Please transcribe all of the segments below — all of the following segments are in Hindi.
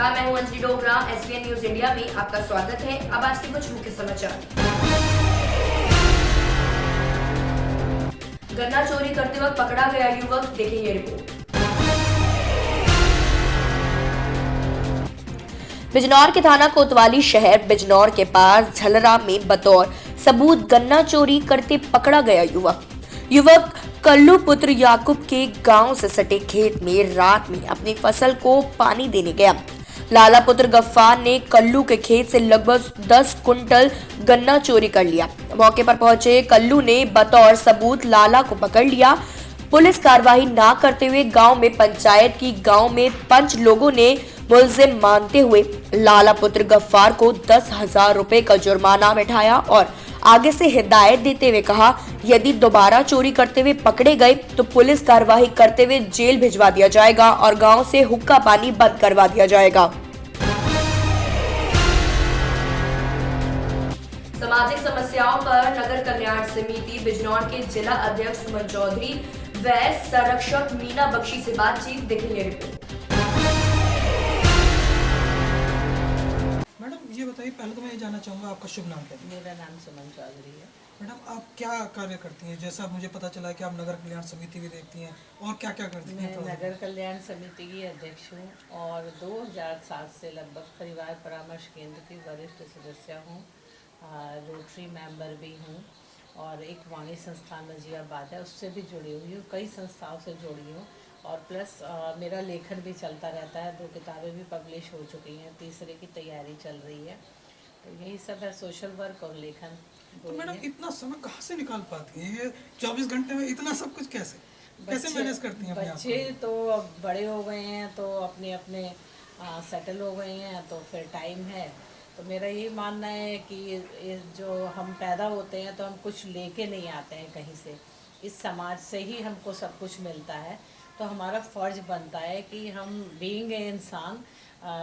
नमस्कार, मैं हूं Anjali Dogra. SBN news India में आपका स्वागत है। अब आज के कुछ मुख्य समाचार। गन्ना चोरी करते वक्त पकड़ा गया युवक, देखिए ये रिपोर्ट। बिजनौर के थाना कोतवाली शहर बिजनौर के पास झलरा में बतौर सबूत गन्ना चोरी करते पकड़ा गया युवक कल्लू पुत्र याकूब के गांव से सटे खेत में रात में अपनी फसल को पानी देने गया। लाला पुत्र गफ्फार ने कल्लू के खेत से लगभग 10 कुंटल गन्ना चोरी कर लिया। मौके पर पहुंचे कल्लू ने बतौर सबूत लाला को पकड़ लिया। पुलिस कार्रवाई ना करते हुए गांव में पंचायत की गांव में पंच लोगों ने मुलजिम मानते हुए लाला पुत्र गफ्फार को 10,000 रुपए का जुर्माना बैठाया और आगे से हिदायत देते हुए कहा, यदि दोबारा चोरी करते हुए पकड़े गए तो पुलिस कार्रवाई करते हुए जेल भिजवा दिया जाएगा और गांव से हुक्का पानी बंद करवा दिया जाएगा। सामाजिक समस्याओं पर नगर कल्याण समिति बिजनौर के जिला अध्यक्ष सुमन चौधरी व संरक्षक मीना बख्शी से बातचीत, देखिए रिपोर्ट। मैडम ये बताइए, पहले तो मैं ये जानना चाहूँगा आपका शुभ नाम क्या है? मेरा नाम सुमन चौधरी है। मैडम आप क्या कार्य करती हैं? जैसा मुझे पता चला है कि आप नगर कल्याण समिति भी देखती हैं, और क्या क्या करती हैं? मैं नगर कल्याण समिति की अध्यक्ष हूँ और 2007 से लगभग परिवार परामर्श केंद्र की वरिष्ठ सदस्य हूँ, रोटरी मेंबर भी हूँ और एक वाणी संस्थान नजीबाबाद है उससे भी जुड़ी हुई हूँ, कई संस्थाओं से जुड़ी हूँ और प्लस मेरा लेखन भी चलता रहता है। 2 किताबें भी पब्लिश हो चुकी हैं, तीसरे की तैयारी चल रही है। तो यही सब है, सोशल वर्क और लेखन। तो मैडम इतना समय कहाँ से निकाल पाती हैं? ये 24 घंटे में इतना सब कुछ कैसे मैनेज करती हैं? बच्चे तो बड़े हो गए हैं तो अपने अपने सेटल हो गए हैं, तो फिर टाइम है। तो मेरा यही मानना है कि जो हम पैदा होते हैं तो हम कुछ लेके नहीं आते हैं कहीं से, इस समाज से ही हमको सब कुछ मिलता है। तो हमारा फ़र्ज बनता है कि हम बीइंग ए इंसान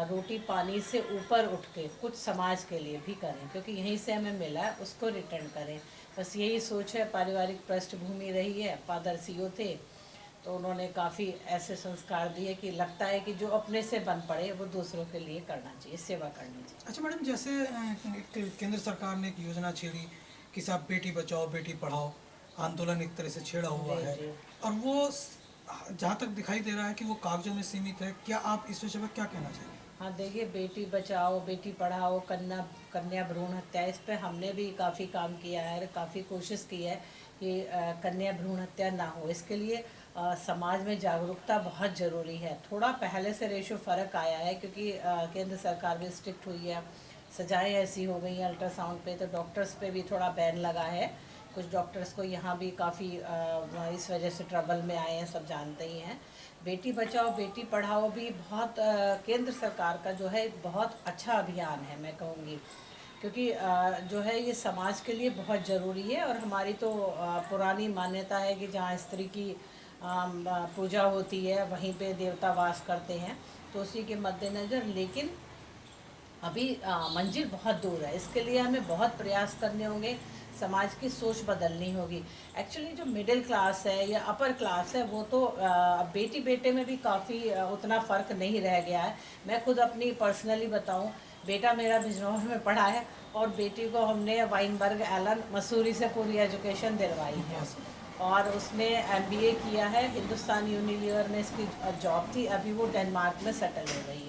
रोटी पानी से ऊपर उठ के कुछ समाज के लिए भी करें, क्योंकि यहीं से हमें मिला है उसको रिटर्न करें। बस यही सोच है। पारिवारिक पृष्ठभूमि रही है, फादर सीओ थे तो उन्होंने काफ़ी ऐसे संस्कार दिए कि लगता है कि जो अपने से बन पड़े वो दूसरों के लिए करना चाहिए, सेवा करनी चाहिए। अच्छा मैडम, जैसे केंद्र सरकार ने एक योजना छेड़ी कि साहब बेटी बचाओ बेटी पढ़ाओ आंदोलन एक तरह से छेड़ा हुआ है, और वो जहाँ तक दिखाई दे रहा है कि वो कागजों में सीमित है। क्या आप इस विषय पर क्या कहना चाहिए? हाँ देखिए, बेटी बचाओ बेटी पढ़ाओ, कन्या भ्रूण हत्या, इस पे हमने भी काफ़ी काम किया है, काफ़ी कोशिश की है कि कन्या भ्रूण हत्या ना हो। इसके लिए समाज में जागरूकता बहुत ज़रूरी है। थोड़ा पहले से रेशो फ़र्क आया है क्योंकि केंद्र सरकार भी स्ट्रिक्ट हुई है, सजाएं ऐसी हो गई हैं अल्ट्रासाउंड पे, तो डॉक्टर्स पे भी थोड़ा बैन लगा है। कुछ डॉक्टर्स को यहाँ भी काफ़ी इस वजह से ट्रबल में आए हैं, सब जानते ही हैं। बेटी बचाओ बेटी पढ़ाओ भी बहुत केंद्र सरकार का जो है बहुत अच्छा अभियान है, मैं कहूँगी, क्योंकि जो है ये समाज के लिए बहुत ज़रूरी है। और हमारी तो पुरानी मान्यता है कि जहाँ स्त्री की पूजा होती है वहीं पे देवता वास करते हैं, तो उसी के मद्देनज़र लेकिन अभी मंजिल बहुत दूर है। इसके लिए हमें बहुत प्रयास करने होंगे, समाज की सोच बदलनी होगी। एक्चुअली जो मिडिल क्लास है या अपर क्लास है वो तो बेटी बेटे में भी काफ़ी उतना फ़र्क नहीं रह गया है। मैं खुद अपनी पर्सनली बताऊं, बेटा मेरा बिजनौर में पढ़ा है और बेटी को हमने वाइनबर्ग एलन मसूरी से पूरी एजुकेशन दिलवाई है और उसने MBA किया है। हिंदुस्तान यूनिलीवर में इसकी जॉब थी, अभी वो डेनमार्क में सेटल हो गई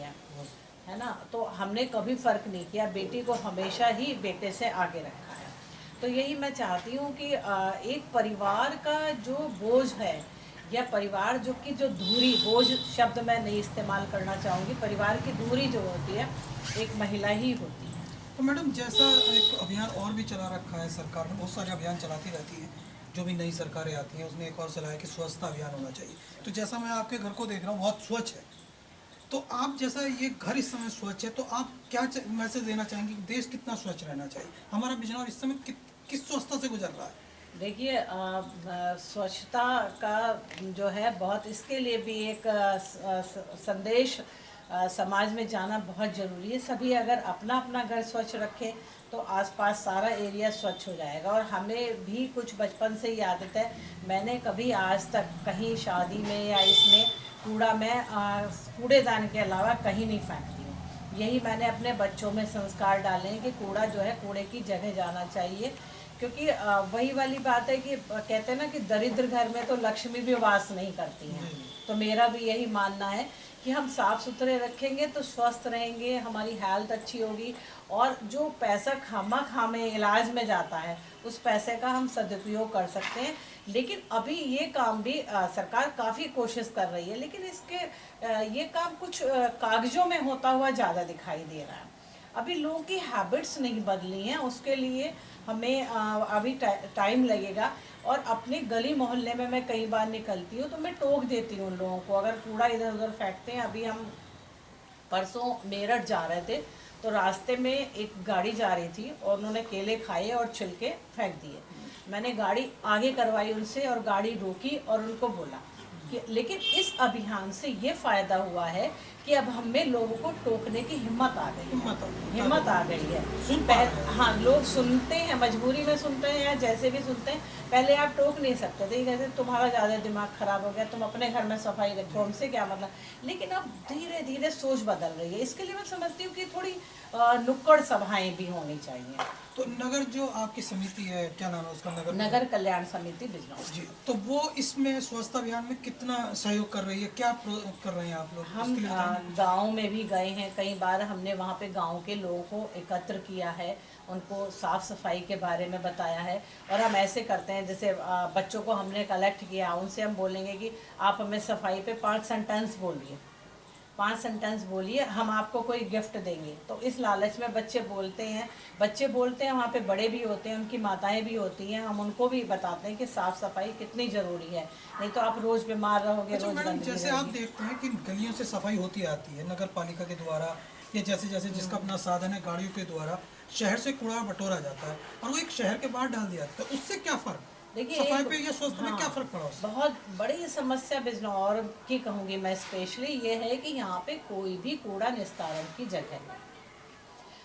है ना। तो हमने कभी फ़र्क नहीं किया, बेटी को हमेशा ही बेटे से आगे रखा है। तो यही मैं चाहती हूँ कि एक परिवार का जो बोझ है या परिवार जो धुरी, बोझ शब्द मैं नहीं इस्तेमाल करना चाहूँगी, परिवार की धुरी जो होती है एक महिला ही होती है। तो मैडम जैसा एक अभियान और भी चला रखा है सरकार ने, बहुत सारे अभियान चलाती रहती है, जो भी नई सरकारें आती हैं उसने एक और चलाया कि स्वच्छता अभियान होना चाहिए। तो जैसा मैं आपके घर को देख रहा हूँ बहुत स्वच्छ है, तो आप जैसा ये घर इस समय स्वच्छ है, तो आप क्या मैसेज देना चाहेंगे कि देश कितना स्वच्छ रहना चाहिए? हमारा बिजनौर इस समय किस स्वच्छता से गुजर रहा है? देखिए, स्वच्छता का जो है बहुत, इसके लिए भी एक संदेश समाज में जाना बहुत ज़रूरी है। सभी अगर अपना अपना घर स्वच्छ रखें तो आसपास सारा एरिया स्वच्छ हो जाएगा। और हमें भी कुछ बचपन से ही आदत है, मैंने कभी आज तक कहीं शादी में या इसमें कूड़ा मैं कूड़ेदान के अलावा कहीं नहीं फेंकती हूँ। यही मैंने अपने बच्चों में संस्कार डाले हैं कि कूड़ा जो है कूड़े की जगह जाना चाहिए, क्योंकि वही वाली बात है कि कहते हैं ना कि दरिद्र घर में तो लक्ष्मी भी वास नहीं करती हैं। तो मेरा भी यही मानना है कि हम साफ़ सुथरे रखेंगे तो स्वस्थ रहेंगे, हमारी हेल्थ अच्छी होगी, और जो पैसा खामे इलाज में जाता है उस पैसे का हम सदुपयोग कर सकते हैं। लेकिन अभी ये काम भी सरकार काफ़ी कोशिश कर रही है, लेकिन इसके ये काम कुछ कागज़ों में होता हुआ ज़्यादा दिखाई दे रहा है। अभी लोगों की हैबिट्स नहीं बदली हैं, उसके लिए हमें अभी टाइम लगेगा। और अपने गली मोहल्ले में मैं कई बार निकलती हूँ तो मैं टोक देती हूँ उन लोगों को, अगर कूड़ा इधर उधर फेंकते हैं। अभी हम परसों मेरठ जा रहे थे तो रास्ते में एक गाड़ी जा रही थी और उन्होंने केले खाए और छिलके फेंक दिए। मैंने गाड़ी आगे करवाई उनसे और गाड़ी रोकी और उनको बोला कि लेकिन इस अभियान से ये फ़ायदा हुआ है कि अब हमें लोगों को टोकने की हिम्मत आ गई हिम्मत आ गई है। हाँ, लोग सुनते हैं, मजबूरी में सुनते हैं या जैसे भी सुनते हैं। पहले आप टोक नहीं सकते थे, कहते तुम्हारा ज़्यादा दिमाग ख़राब हो गया, तुम अपने घर में सफाई रखो, हमसे क्या मतलब। लेकिन अब धीरे धीरे सोच बदल रही है। इसके लिए मैं समझती हूँ कि थोड़ी नुक्कड़ सभाएं भी होनी चाहिए। तो नगर जो आपकी समिति है, क्या नाम है उसका? नगर कल्याण समिति बिजनौर जी, तो वो इसमें स्वच्छता अभियान में कितना सहयोग कर रही है, क्या कर रहे हैं आप लोग? हम गांव में भी गए हैं कई बार, हमने वहाँ पे गांव के लोगों को एकत्र किया है, उनको साफ़ सफाई के बारे में बताया है। और हम ऐसे करते हैं, जैसे बच्चों को हमने कलेक्ट किया, उनसे हम बोलेंगे कि आप हमें सफाई पे 5 सेंटेंस बोलिए, 5 सेंटेंस बोलिए, हम आपको कोई गिफ्ट देंगे। तो इस लालच में बच्चे बोलते हैं, वहाँ पे बड़े भी होते हैं, उनकी माताएं भी होती हैं, हम उनको भी बताते हैं कि साफ़ सफाई कितनी ज़रूरी है, नहीं तो आप रोज़ बीमार रहोगे। अच्छा मैडम, जैसे आप देखते हैं कि गलियों से सफाई होती आती है नगर पालिका के द्वारा, या जैसे जैसे जिसका अपना साधन है गाड़ियों के द्वारा शहर से कूड़ा बटोरा जाता है और वो एक शहर के बाहर डाल दिया जाता है, उससे क्या फ़र्क? देखिए, सफाई पे या स्वच्छता में क्या फ़र्क पड़ा उससे? बहुत बड़ी समस्या बिजनौर की कहूँगी मैं स्पेशली ये है कि यहाँ पे कोई भी कूड़ा निस्तारण की जगह नहीं।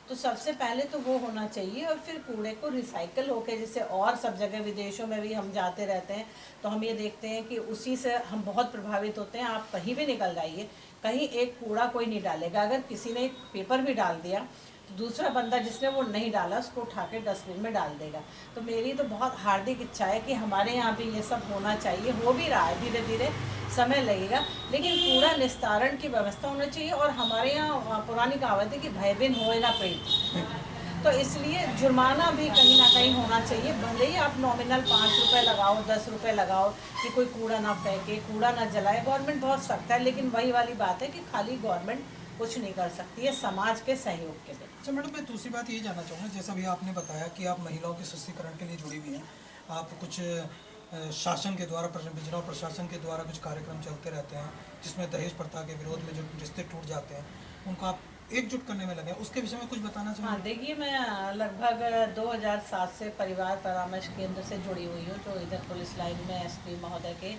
तो सबसे पहले तो वो होना चाहिए, और फिर कूड़े को रिसाइकल होके, जैसे और सब जगह विदेशों में भी हम जाते रहते हैं तो हम ये देखते हैं कि उसी से हम बहुत प्रभावित होते हैं। आप कहीं भी निकल जाइए, कहीं एक कूड़ा कोई नहीं डालेगा। अगर किसी ने एक पेपर भी डाल दिया तो दूसरा बंदा जिसने वो नहीं डाला उसको उठा के डस्टबिन में डाल देगा। तो मेरी तो बहुत हार्दिक इच्छा है कि हमारे यहाँ भी ये सब होना चाहिए, हो भी रहा है, धीरे धीरे समय लगेगा, लेकिन कूड़ा निस्तारण की व्यवस्था होनी चाहिए। और हमारे यहाँ पुरानी कहावत है कि भय बिन होए ना पेट, तो इसलिए जुर्माना भी कहीं ना कहीं होना चाहिए। भले ही आप नॉमिनल 5 रुपये लगाओ, 10 रुपये लगाओ कि कोई कूड़ा ना फेंके, कूड़ा ना जलाए। गवर्नमेंट बहुत सख्त है, लेकिन वही वाली बात है कि खाली गवर्नमेंट कुछ नहीं कर सकती है समाज के सहयोग के लिए। अच्छा मैडम, मैं दूसरी बात ये जानना चाहूँगा, जैसा भी आपने बताया कि आप महिलाओं के सशक्तिकरण के लिए जुड़ी हुई हैं, आप कुछ शासन के द्वारा, बिजनौर प्रशासन के द्वारा कुछ कार्यक्रम चलते रहते हैं जिसमें दहेज प्रथा के विरोध में जो रिश्ते टूट जाते हैं उनको आप एकजुट करने में लगे, उसके विषय में कुछ बताना चाहिए? हाँ, देखिए, मैं लगभग 2007 से परिवार परामर्श केंद्र से जुड़ी हुई हूँ, जो इधर पुलिस लाइन में एसपी महोदय के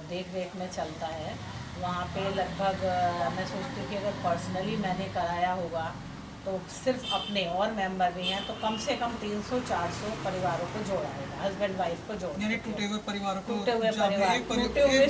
देख रेख में चलता है। वहाँ पे लगभग मैं सोचती हूँ कि अगर पर्सनली मैंने कराया होगा तो सिर्फ अपने, और मेंबर भी हैं तो कम से कम 300-400 परिवारों को जोड़ा होगा, हस्बैंड वाइफ को जोड़ा, यानी टूटे हुए परिवारों को, टूटे हुए परिवार, टूटे हुए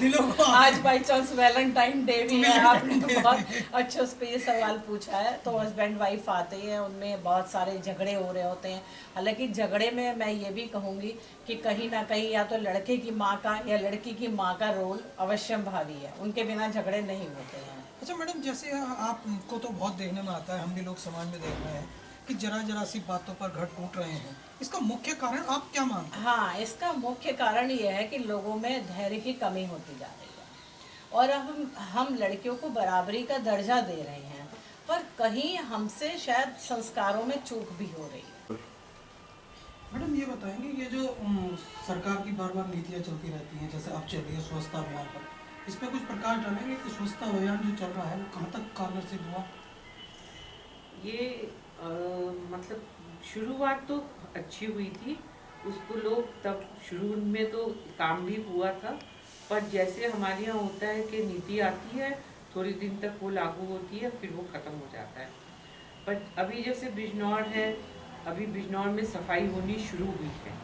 दिलों को। आज बाई चांस वैलेंटाइन डे भी है, आपने बहुत अच्छा उस पर ये सवाल पूछा है। तो हस्बैंड वाइफ आते हैं, उनमें बहुत सारे झगड़े हो रहे होते हैं। हालांकि झगड़े में मैं ये भी कहूँगी कि कहीं ना कहीं या तो लड़के की माँ का या लड़की की माँ का रोल अवश्यम भावी है, उनके बिना झगड़े नहीं होते हैं। अच्छा मैडम, जैसे आपको तो बहुत देखने में आता है, हम भी लोग समाज में देख रहे हैं कि जरा सी बातों पर घर टूट रहे हैं, इसका मुख्य कारण आप क्या मानते हैं? हाँ, इसका मुख्य कारण ये है कि लोगों में धैर्य की कमी होती जा रही है, और हम लड़कियों को बराबरी का दर्जा दे रहे हैं, पर कहीं हमसे शायद संस्कारों में चूक भी हो रही है। मैडम, ये बताएंगे, ये जो सरकार की बार बार नीतियाँ चलती रहती हैं, जैसे अब चल रही है स्वच्छता अभियान पर, इस पर कुछ प्रकाश डालेंगे कि स्वच्छता अभियान जो चल रहा है वो कहाँ तक कारगर सिद्ध हुआ? ये मतलब शुरुआत तो अच्छी हुई थी, उसको लोग तब शुरू में तो काम भी हुआ था, पर जैसे हमारे यहाँ होता है कि नीति आती है, थोड़ी दिन तक वो लागू होती है, फिर वो ख़त्म हो जाता है। पर अभी जैसे बिजनौर है, अभी बिजनौर में सफाई होनी शुरू हुई है,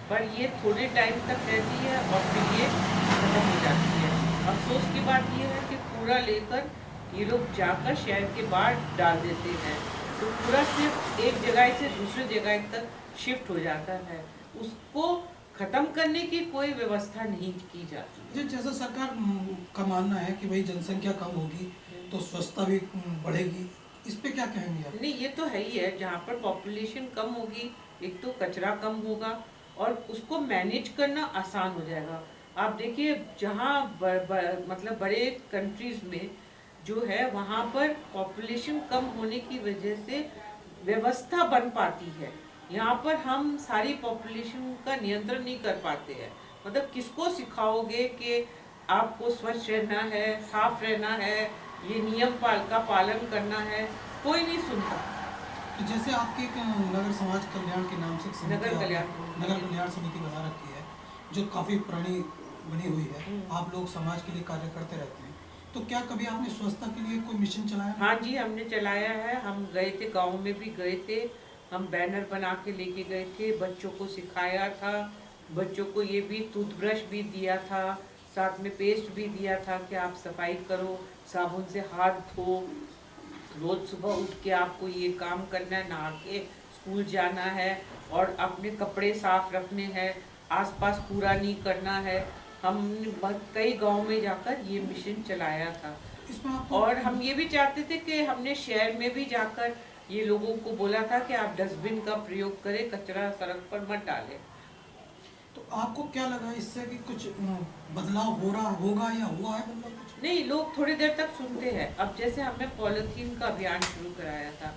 पर ये थोड़े टाइम तक रहती है और फिर ये ख़त्म हो जाती है। अफसोस की बात यह है कि कूड़ा लेकर ये लोग जाकर शहर के बाहर डाल देते हैं, तो पूरा सिर्फ एक जगह से दूसरी जगह तक शिफ्ट हो जाता है। उसको खत्म करने की कोई व्यवस्था नहीं की जाती। जैसा सरकार का मानना है कि भाई जनसंख्या कम होगी तो स्वच्छता भी बढ़ेगी, इस पे क्या कहेंगे आप? नहीं, ये तो है ही है। जहाँ पर पॉपुलेशन कम होगी, एक तो कचरा कम होगा और उसको मैनेज करना आसान हो जाएगा। आप देखिए, जहाँ मतलब बड़े कंट्रीज में जो है, वहाँ पर पॉपुलेशन कम होने की वजह से व्यवस्था बन पाती है। यहाँ पर हम सारी पॉपुलेशन का नियंत्रण नहीं कर पाते हैं। मतलब किसको सिखाओगे कि आपको स्वच्छ रहना है, साफ रहना है, ये नियम का पालन करना है, कोई नहीं सुनता। तो जैसे आपके एक नगर समाज कल्याण के नाम से एक समिति नगर कल्याण समिति बना रखी है, जो काफ़ी पुरानी बनी हुई है, आप लोग समाज के लिए कार्य करते रहते हैं, तो क्या कभी आपने स्वच्छता के लिए कोई मिशन चलाया? हाँ जी, हमने चलाया है। हम गए थे, गांव में भी गए थे, हम बैनर बना के लेके गए थे, बच्चों को सिखाया था, बच्चों को ये भी टूथब्रश भी दिया था, साथ में पेस्ट भी दिया था कि आप सफाई करो, साबुन से हाथ धो, रोज सुबह उठ के आपको ये काम करना है, नहा के स्कूल जाना है और अपने कपड़े साफ रखने हैं, आसपास कूड़ा नहीं करना है। हमने कई गांव में जाकर ये मिशन चलाया था। और हम ये भी चाहते थे कि हमने शहर में भी जाकर ये लोगों को बोला था कि आप डस्टबिन का प्रयोग करें, कचरा सड़क पर मत डालें। तो आपको क्या लगा इससे कि कुछ बदलाव हो रहा होगा या हुआ है बदलाव कुछ? नहीं, लोग थोड़ी देर तक सुनते हैं। अब जैसे हमने पॉलिथीन का अभियान शुरू कराया था,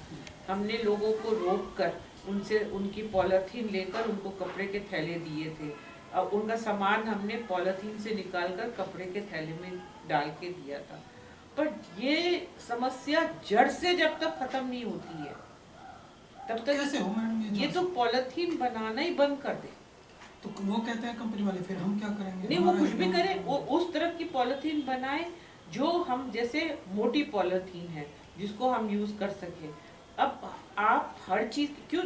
हमने लोगों को रोक कर उनसे उनकी पॉलिथीन लेकर उनको कपड़े के थैले दिए थे। अब उनका सामान हमने पॉलिथीन से निकालकर कपड़े के थैले में डाल के दिया था। पर ये समस्या जड़ से जब तक खत्म नहीं होती है तब तक कैसे हो मैडम? ये तो पॉलिथीन बनाना ही बंद कर दे। तो वो कहते हैं कंपनी वाले, फिर हम क्या करेंगे? नहीं, वो कुछ भी करें, वो उस तरह की पॉलिथीन बनाए जो हम, जैसे मोटी पॉलिथीन है जिसको हम यूज कर सके। अब आप हर चीज क्यों,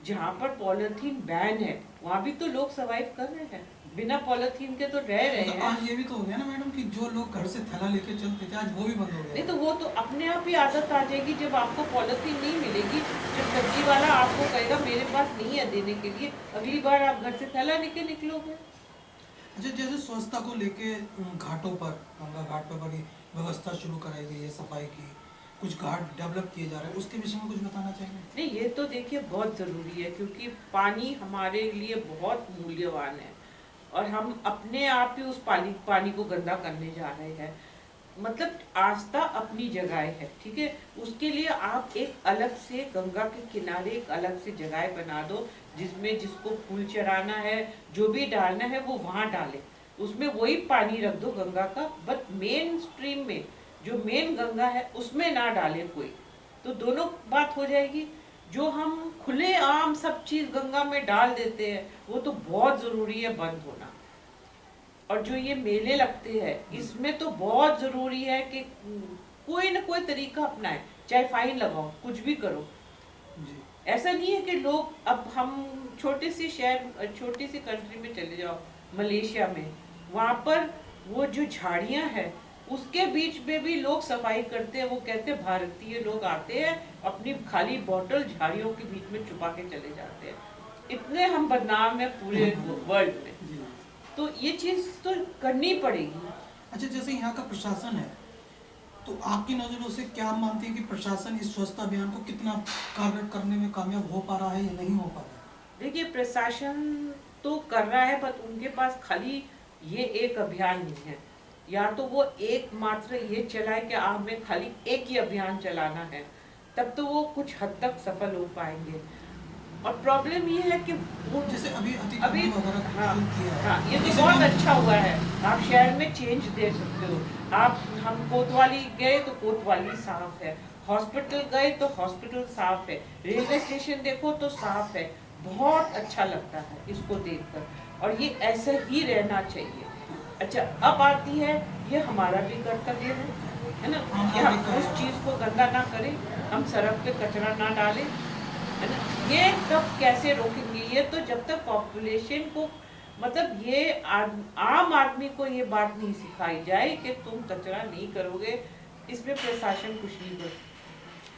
जहाँ पर पॉलिथीन बैन है वहाँ भी तो लोग सर्वाइव कर रहे हैं, बिना पॉलिथीन के तो रह रहे हैं। आज ये भी तो हो गया ना मैडम कि जो लोग घर से थैला लेके चलते थे आज वो भी बंद हो गया। नहीं, तो वो तो अपने आप ही आदत आ जाएगी। जब आपको पॉलिथीन नहीं मिलेगी, जब सब्जी वाला आपको कहेगा मेरे पास नहीं है देने के लिए, अगली बार आप घर से थैला लेके निकलोगे। अच्छा, जैसे स्वच्छता को लेके घाटों पर, गंगा घाट पर बड़ी व्यवस्था शुरू कराई गई है सफाई की, कुछ घाट डेवलप किए जा रहे हैं, उसके विषय में कुछ बताना चाहेंगे? नहीं, ये तो देखिए बहुत ज़रूरी है, क्योंकि पानी हमारे लिए बहुत मूल्यवान है और हम अपने आप ही उस पानी को गंदा करने जा रहे हैं। मतलब आस्था अपनी जगह है, ठीक है, उसके लिए आप एक अलग से गंगा के किनारे एक अलग से जगह बना दो, जिसमें जिसको फूल चढ़ाना है, जो भी डालना है वो वहाँ डाले, उसमें वही पानी रख दो गंगा का। बट मेन स्ट्रीम में जो मेन गंगा है उसमें ना डाले कोई, तो दोनों बात हो जाएगी। जो हम खुले आम सब चीज गंगा में डाल देते हैं वो तो बहुत जरूरी है बंद होना। और जो ये मेले लगते हैं इसमें तो बहुत जरूरी है कि कोई ना कोई तरीका अपनाए, चाहे फाइन लगाओ, कुछ भी करो। ऐसा नहीं है कि लोग, अब हम छोटे सी शहर, छोटी सी कंट्री में चले जाओ, मलेशिया में, वहाँ पर वो जो झाड़ियाँ हैं उसके बीच में भी लोग सफाई करते हैं। वो कहते हैं भारतीय लोग आते हैं अपनी खाली बोतल झाड़ियों के बीच में छुपा के चले जाते हैं। इतने हम बदनाम है पूरे वर्ल्ड में, तो ये चीज तो करनी पड़ेगी। अच्छा, जैसे यहाँ का प्रशासन है, तो आपकी नज़रों से क्या आप मानती है कि प्रशासन इस स्वच्छता अभियान को कितना कार्य करने में कामयाब हो पा रहा है या नहीं हो पा रहा है? देखिए, प्रशासन तो कर रहा है, पर उनके पास खाली ये एक अभियान नहीं है। या तो वो एकमात्र ये चलाए कि हमें खाली एक ही अभियान चलाना है, तब तो वो कुछ हद तक सफल हो पाएंगे। और प्रॉब्लम ये है कि वो जैसे अभी हाँ, ये तो बहुत अच्छा हुआ है। आप शहर में चेंज दे सकते हो। आप, हम कोतवाली गए तो कोतवाली साफ है, हॉस्पिटल गए तो हॉस्पिटल साफ है, रेलवे स्टेशन देखो तो साफ है। बहुत अच्छा लगता है इसको देखकर, और ये ऐसा ही रहना चाहिए। अच्छा, अब आती है, ये हमारा भी कर्तव्य है ना, कि हम उस चीज को गंदा ना करें, हम सड़क पे कचरा ना डालें, है ना। ये तब कैसे रोकेंगे? ये तो जब तक पॉपुलेशन को, मतलब ये आम आदमी को ये बात नहीं सिखाई जाए कि तुम कचरा नहीं करोगे, इसमें प्रशासन कुछ नहीं कर।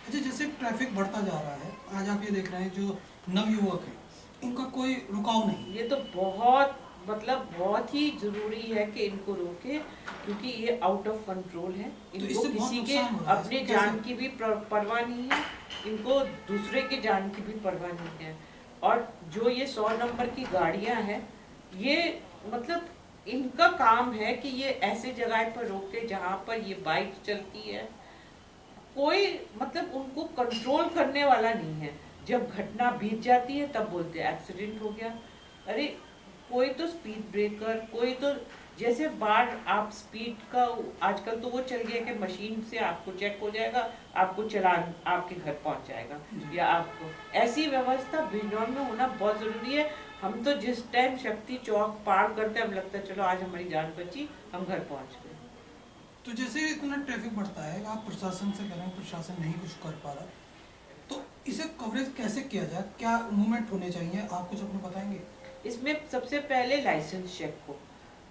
अच्छा, जैसे ट्रैफिक बढ़ता जा रहा है, आज आप ये देख रहे हैं जो नवयुवक हैं इनका कोई रुकाव नहीं। ये तो बहुत बहुत ही जरूरी है कि इनको रोके, क्योंकि ये आउट ऑफ कंट्रोल है। इनको इससे बहुत किसी के नुकसान हो रहा है। अपने कैसे? जान की भी परवाह नहीं है, इनको दूसरे के जान की भी परवाह नहीं है। और जो ये 100 नंबर की गाड़ियां हैं, ये इनका काम है कि ये ऐसे जगह पर रोके जहां पर ये बाइक चलती है। कोई उनको कंट्रोल करने वाला नहीं है। जब घटना बीत जाती है तब बोलते हैं एक्सीडेंट हो गया। अरे कोई तो स्पीड ब्रेकर, कोई तो जैसे बार आप स्पीड का आजकल तो वो चल गया कि मशीन से आपको चेक हो जाएगा, आपको चलान आपके घर पहुंच जाएगा, या आपको ऐसी व्यवस्था बिजनौर में होना बहुत जरूरी है। हम तो जिस टाइम शक्ति चौक पार करते हैं, हम लगता है चलो आज हमारी जान बची, हम घर पहुंच गए। तो जैसे इतना ट्रैफिक बढ़ता है, आप प्रशासन से कह रहे हैं प्रशासन नहीं कुछ कर पा रहा, तो इसे कवरेज कैसे किया जाए? क्या मूवमेंट होने चाहिए? आप कुछ अपने बताएंगे? इसमें सबसे पहले लाइसेंस चेक हो,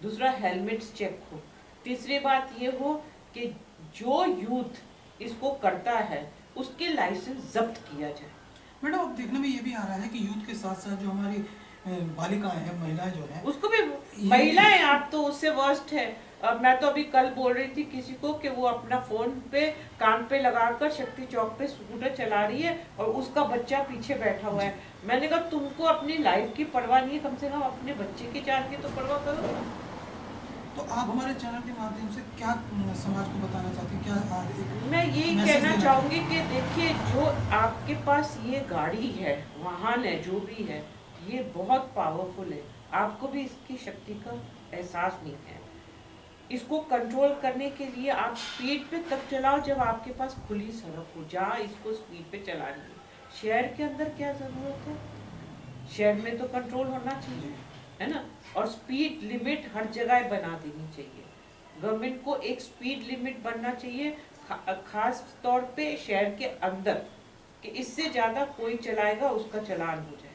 दूसरा हेलमेट चेक हो, तीसरी बात ये हो कि जो यूथ इसको करता है उसके लाइसेंस जब्त किया जाए। मैडम, अब देखने में ये भी आ रहा है कि यूथ के साथ साथ जो हमारी बालिकाएं हैं, महिलाएं जो हैं, उसको भी महिलाएं आप तो उससे वर्स्ट है। मैं तो अभी कल बोल रही थी किसी को कि वो अपना फोन पे कान पे लगाकर शक्ति चौक पे स्कूटर चला रही है और उसका बच्चा पीछे बैठा हुआ है। मैंने कहा तुमको अपनी लाइफ की परवाह नहीं है, कम से कम अपने बच्चे की जान की तो परवाह करो। तो आप हमारे चैनल के माध्यम से क्या समाज को बताना चाहती हैं? क्या मैं यही कहना चाहूंगी कि देखिए, जो आपके पास ये गाड़ी है, वाहन है, जो भी है, ये बहुत पावरफुल है। आपको भी इसकी शक्ति का एहसास नहीं है। इसको कंट्रोल करने के लिए आप स्पीड पे तब चलाओ जब आपके पास खुली सड़क हो, जहाँ इसको स्पीड पे चलानी है। शहर के अंदर क्या जरूरत है? शहर में तो कंट्रोल होना चाहिए, है ना? और स्पीड लिमिट हर जगह बना देनी चाहिए। गवर्नमेंट को एक स्पीड लिमिट बनना चाहिए, खास तौर पे शहर के अंदर, कि इससे ज्यादा कोई चलाएगा उसका चालान हो जाएगा।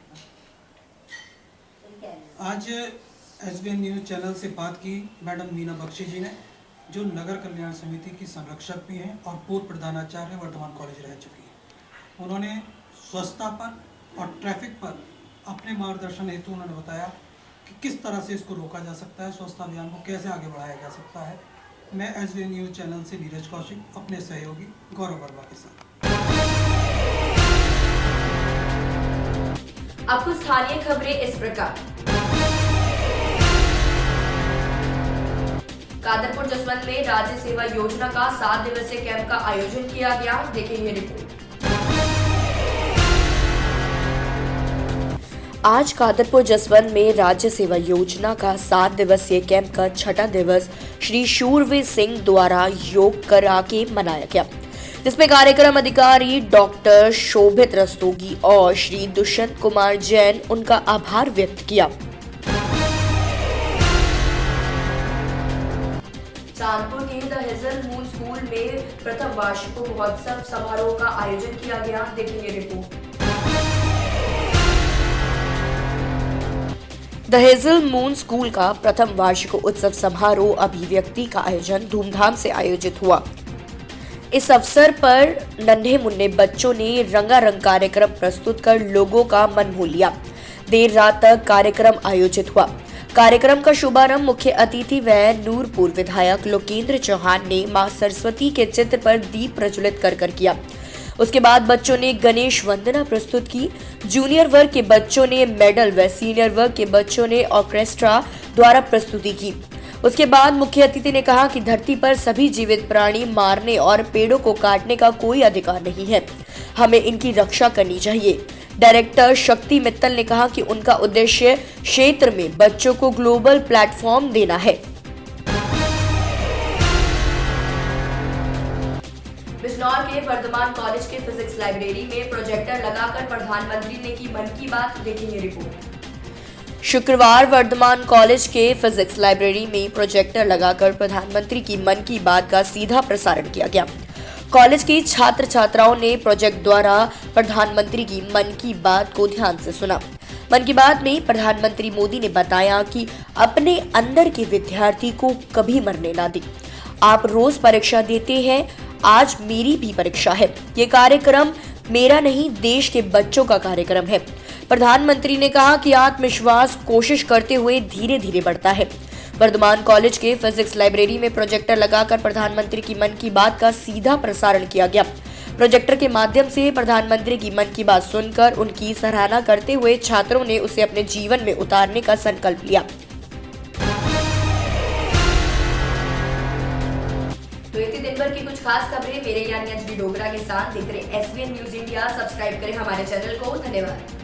आज SBN न्यूज़ चैनल से बात की मैडम मीना बख्शी जी ने, जो नगर कल्याण समिति की संरक्षक भी हैं और पूर्व प्रधानाचार्य वर्धमान कॉलेज रह चुकी हैं। उन्होंने स्वच्छता पर और ट्रैफिक पर अपने मार्गदर्शन हेतु उन्होंने बताया कि किस तरह से इसको रोका जा सकता है, स्वच्छता अभियान को कैसे आगे बढ़ाया जा सकता है। मैं SBN न्यूज़ चैनल से नीरज कौशिक अपने सहयोगी गौरव वर्मा के साथ। आपको स्थानीय खबरें इस प्रकार। कादरपुर जसवंत में राज्य सेवा योजना का 7 दिवसीय कैंप का आयोजन किया गया। देखिए ये रिपोर्ट। आज कादरपुर जसवंत में राज्य सेवा योजना का 7 दिवसीय कैंप का 6ठा दिवस श्री शूरवीर सिंह द्वारा योग करा के मनाया गया, जिसमें कार्यक्रम अधिकारी डॉक्टर शोभित रस्तोगी और श्री दुष्यंत कुमार जैन उनका आभार व्यक्त किया। कानपुर के द हेजल मून स्कूल में प्रथम वार्षिकोत्सव समारोह का आयोजन किया गया। देखिए report. The hazel moon school का प्रथम वार्षिकोत्सव समारोह अभिव्यक्ति का आयोजन धूमधाम से आयोजित हुआ। इस अवसर पर नन्हे मुन्ने बच्चों ने रंगारंग कार्यक्रम प्रस्तुत कर लोगों का मन मोह लिया। देर रात तक कार्यक्रम आयोजित हुआ। कार्यक्रम का शुभारंभ मुख्य अतिथि व नूरपुर विधायक लोकेंद्र चौहान ने मां सरस्वती के चित्र पर दीप प्रज्वलित कर किया। उसके बाद बच्चों ने गणेश वंदना प्रस्तुत की। जूनियर वर्ग के बच्चों ने मेडल व सीनियर वर्ग के बच्चों ने ऑर्केस्ट्रा द्वारा प्रस्तुति की। उसके बाद मुख्य अतिथि ने कहा कि धरती पर सभी जीवित प्राणी मारने और पेड़ों को काटने का कोई अधिकार नहीं है, हमें इनकी रक्षा करनी चाहिए। डायरेक्टर शक्ति मित्तल ने कहा कि उनका उद्देश्य क्षेत्र में बच्चों को ग्लोबल प्लेटफॉर्म देना है। बिजनौर के वर्धमान कॉलेज के फिजिक्स लाइब्रेरी में प्रोजेक्टर लगाकर प्रधानमंत्री ने की मन की बात। देखिए रिपोर्ट। शुक्रवार वर्धमान कॉलेज के फिजिक्स लाइब्रेरी में प्रोजेक्टर लगाकर प्रधानमंत्री की मन की बात का सीधा प्रसारण किया गया। कॉलेज के छात्र छात्राओं ने प्रोजेक्ट द्वारा प्रधानमंत्री की मन की बात को ध्यान से सुना। मन की बात में प्रधानमंत्री मोदी ने बताया कि अपने अंदर के विद्यार्थी को कभी मरने ना दें। आप रोज परीक्षा देते हैं, आज मेरी भी परीक्षा है। ये कार्यक्रम मेरा नहीं, देश के बच्चों का कार्यक्रम है। प्रधानमंत्री ने कहा कि आत्मविश्वास कोशिश करते हुए धीरे धीरे बढ़ता है। वर्धमान कॉलेज के फिजिक्स लाइब्रेरी में प्रोजेक्टर लगाकर प्रधानमंत्री की मन की बात का सीधा प्रसारण किया गया। प्रोजेक्टर के माध्यम से प्रधानमंत्री की मन की बात सुनकर उनकी सराहना करते हुए छात्रों ने उसे अपने जीवन में उतारने का संकल्प लिया। तो ये थी दिन भर की कुछ खास खबरें मेरे यानी अंजलि डोगरा के साथ। देख रहे SVN न्यूज इंडिया, सब्सक्राइब करें हमारे चैनल को। धन्यवाद।